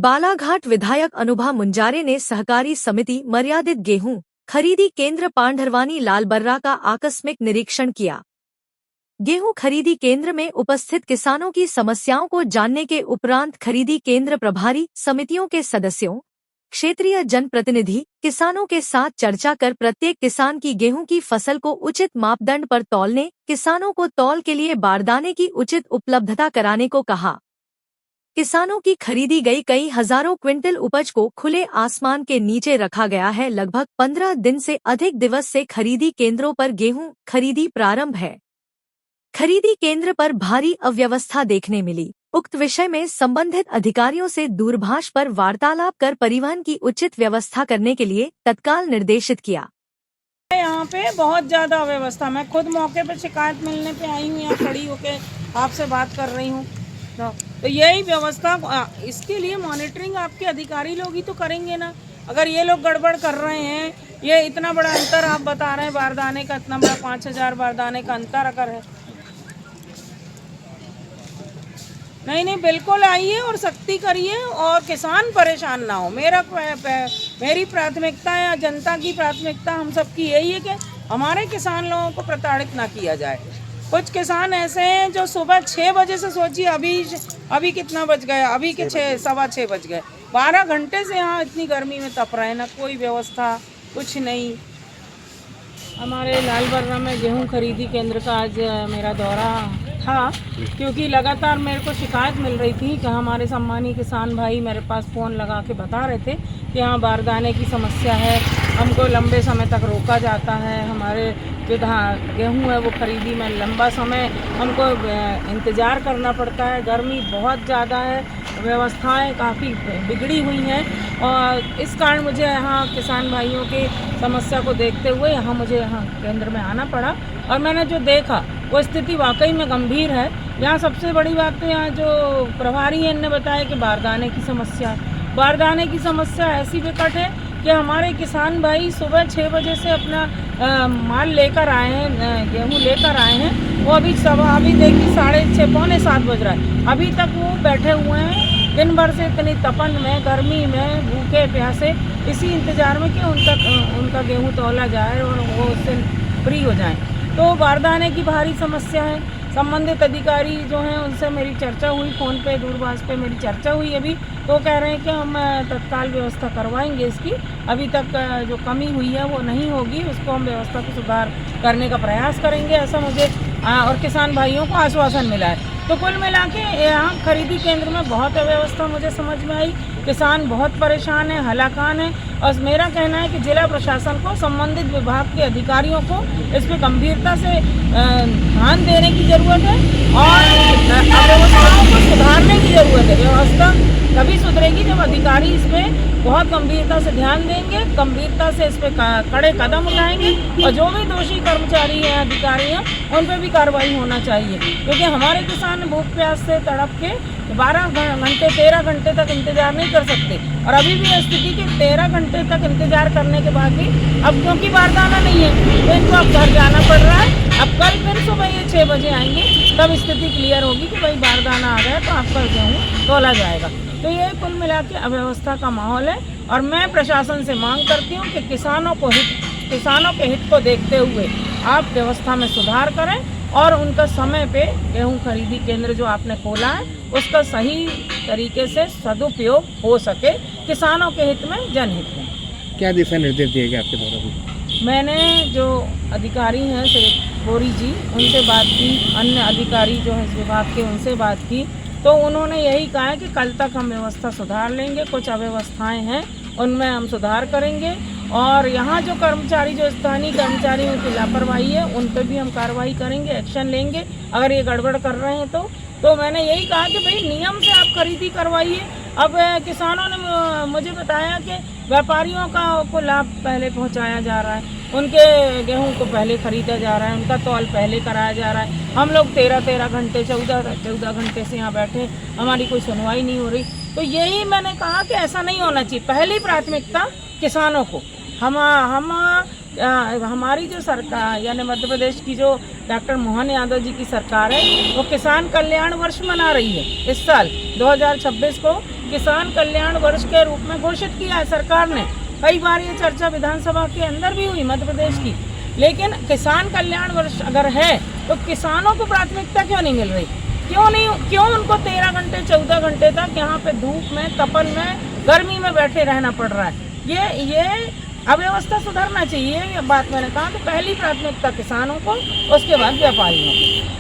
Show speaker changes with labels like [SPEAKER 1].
[SPEAKER 1] बालाघाट विधायक अनुभा मुंजारे ने सहकारी समिति मर्यादित गेहूं खरीदी केंद्र पांढरवानी लालबर्रा का आकस्मिक निरीक्षण किया। गेहूं खरीदी केंद्र में उपस्थित किसानों की समस्याओं को जानने के उपरांत खरीदी केंद्र प्रभारी समितियों के सदस्यों, क्षेत्रीय जनप्रतिनिधि किसानों के साथ चर्चा कर प्रत्येक किसान की गेहूं की फसल को उचित मापदंड पर तौलने, किसानों को तौल के लिए बारदाने की उचित उपलब्धता कराने को कहा। किसानों की खरीदी गई कई हजारों क्विंटल उपज को खुले आसमान के नीचे रखा गया है। लगभग 15 दिन से अधिक दिवस से खरीदी केंद्रों पर गेहूं खरीदी प्रारंभ है। खरीदी केंद्र पर भारी अव्यवस्था देखने मिली। उक्त विषय में संबंधित अधिकारियों से दूरभाष पर वार्तालाप कर परिवहन की उचित व्यवस्था करने के लिए तत्काल निर्देशित किया।
[SPEAKER 2] यहाँ पे बहुत ज्यादा अव्यवस्था, मैं खुद मौके पे शिकायत मिलने पे आई हूँ, यहाँ खड़ी होके आपसे बात कर रही हूँ। तो यही व्यवस्था, इसके लिए मॉनिटरिंग आपके अधिकारी लोग ही तो करेंगे ना। अगर ये लोग गड़बड़ कर रहे हैं, ये इतना बड़ा अंतर आप बता रहे हैं बारदाने का, इतना बड़ा 5000 बारदाने का अंतर अगर है, नहीं बिल्कुल आइए और सख्ती करिए और किसान परेशान ना हो। मेरी प्राथमिकता या जनता की प्राथमिकता हम सबकी यही है कि हमारे किसान लोगों को प्रताड़ित ना किया जाए। कुछ किसान ऐसे हैं जो सुबह 6 बजे से सोचिए, अभी कितना बज गया, अभी के 6:15 बज गए, 12 घंटे से यहाँ इतनी गर्मी में तप रहे हैं, ना कोई व्यवस्था कुछ नहीं। हमारे लालबर्रा में गेहूं खरीदी केंद्र का आज मेरा दौरा था, क्योंकि लगातार मेरे को शिकायत मिल रही थी कि हमारे सम्मानीय किसान भाई मेरे पास फ़ोन लगा के बता रहे थे कि यहाँ बारदाने की समस्या है, हमको लंबे समय तक रोका जाता है, हमारे जो गेहूं है वो खरीदी में लंबा समय हमको इंतज़ार करना पड़ता है, गर्मी बहुत ज़्यादा है, व्यवस्थाएं काफ़ी बिगड़ी हुई हैं और इस कारण मुझे यहाँ किसान भाइयों की समस्या को देखते हुए मुझे यहाँ केंद्र में आना पड़ा। और मैंने जो देखा वो स्थिति वाकई में गंभीर है। यहाँ सबसे बड़ी बात तो यहाँ जो प्रभारी हैं ने बताया कि बारदाने की समस्या है। बारदाने की समस्या ऐसी विकट है कि हमारे किसान भाई सुबह 6 बजे से अपना माल लेकर आए हैं, गेहूँ लेकर आए हैं, वो अभी देखिए 6:30 पौने 7 बज रहा है, अभी तक वो बैठे हुए हैं दिन भर से इतनी तपन में, गर्मी में, भूखे प्यासे, इसी इंतज़ार में कि उनका गेहूँ तौला जाए और वो उससे फ्री हो जाए। तो बारदाने की भारी समस्या है। संबंधित अधिकारी जो हैं उनसे मेरी चर्चा हुई, फ़ोन पे दूरभाष पे मेरी चर्चा हुई अभी, तो कह रहे हैं कि हम तत्काल व्यवस्था करवाएंगे इसकी। अभी तक जो कमी हुई है वो नहीं होगी, उसको हम व्यवस्था को सुधार करने का प्रयास करेंगे, ऐसा मुझे और किसान भाइयों को आश्वासन मिला है। तो कुल मिला के यहाँ खरीदी केंद्र में बहुत अव्यवस्था मुझे समझ में आई, किसान बहुत परेशान है, हलाकान है और मेरा कहना है कि जिला प्रशासन को, संबंधित विभाग के अधिकारियों को इस पर गंभीरता से ध्यान देने की ज़रूरत है और अव्यवस्थाओं को सुधारने की ज़रूरत है। व्यवस्था तभी सुधरेगी जब अधिकारी इस पर बहुत गंभीरता से ध्यान देंगे, गंभीरता से इस पर कड़े कदम उठाएंगे और जो भी दोषी कर्मचारी हैं, अधिकारी हैं, उन पर भी कार्रवाई होना चाहिए। क्योंकि हमारे किसान भूख प्यास से तड़प के 12 घंटे 13 घंटे तक इंतज़ार नहीं कर सकते और अभी भी स्थिति के 13 घंटे तक इंतज़ार करने के बाद भी अब क्योंकि बारदाना नहीं है तो इनको अब घर जाना पड़ रहा है। अब कल फिर सुबह ये 6 बजे आएंगे, तब स्थिति क्लियर होगी कि भाई बारदाना आ गया तो आपका गेहूँ तौला जाएगा। तो ये कुल मिला के अव्यवस्था का माहौल है और मैं प्रशासन से मांग करती हूँ कि किसानों के हित को देखते हुए आप व्यवस्था में सुधार करें और उनका समय पे गेहूं खरीदी केंद्र जो आपने खोला है उसका सही तरीके से सदुपयोग हो सके, किसानों के हित में, जनहित में।
[SPEAKER 3] क्या दिशा निर्देश दिए गए आपके द्वारा भी?
[SPEAKER 2] मैंने जो अधिकारी हैं बोरी जी, उनसे बात की, अन्य अधिकारी जो हैं इस विभाग के उनसे बात की, तो उन्होंने यही कहा है कि कल तक हम व्यवस्था सुधार लेंगे। कुछ अव्यवस्थाएं हैं उनमें हम सुधार करेंगे और यहाँ जो कर्मचारी, जो स्थानीय कर्मचारियों की लापरवाही है उन पर भी हम कार्रवाई करेंगे, एक्शन लेंगे अगर ये गड़बड़ कर रहे हैं तो मैंने यही कहा कि भाई नियम से आप खरीदी करवाइए। अब किसानों ने मुझे बताया कि व्यापारियों को लाभ पहले पहुंचाया जा रहा है, उनके गेहूं को पहले खरीदा जा रहा है, उनका तौल पहले कराया जा रहा है। हम लोग 13 घंटे 14 घंटे से यहाँ बैठे, हमारी कोई सुनवाई नहीं हो रही। तो यही मैंने कहा कि ऐसा नहीं होना चाहिए। पहली प्राथमिकता किसानों को, हमारी जो सरकार यानी मध्य प्रदेश की जो डॉक्टर मोहन यादव जी की सरकार है वो किसान कल्याण वर्ष मना रही है इस साल 2026 को किसान कल्याण वर्ष के रूप में घोषित किया है सरकार ने। कई बार ये चर्चा विधानसभा के अंदर भी हुई मध्य प्रदेश की, लेकिन किसान कल्याण वर्ष अगर है तो किसानों को प्राथमिकता क्यों नहीं मिल रही? क्यों उनको 13 घंटे 14 घंटे तक यहाँ पे धूप में, तपन में, गर्मी में बैठे रहना पड़ रहा है? ये अव्यवस्था सुधरना चाहिए। ये बात मैंने कहा तो पहली प्राथमिकता किसानों को, उसके बाद व्यापारियों को।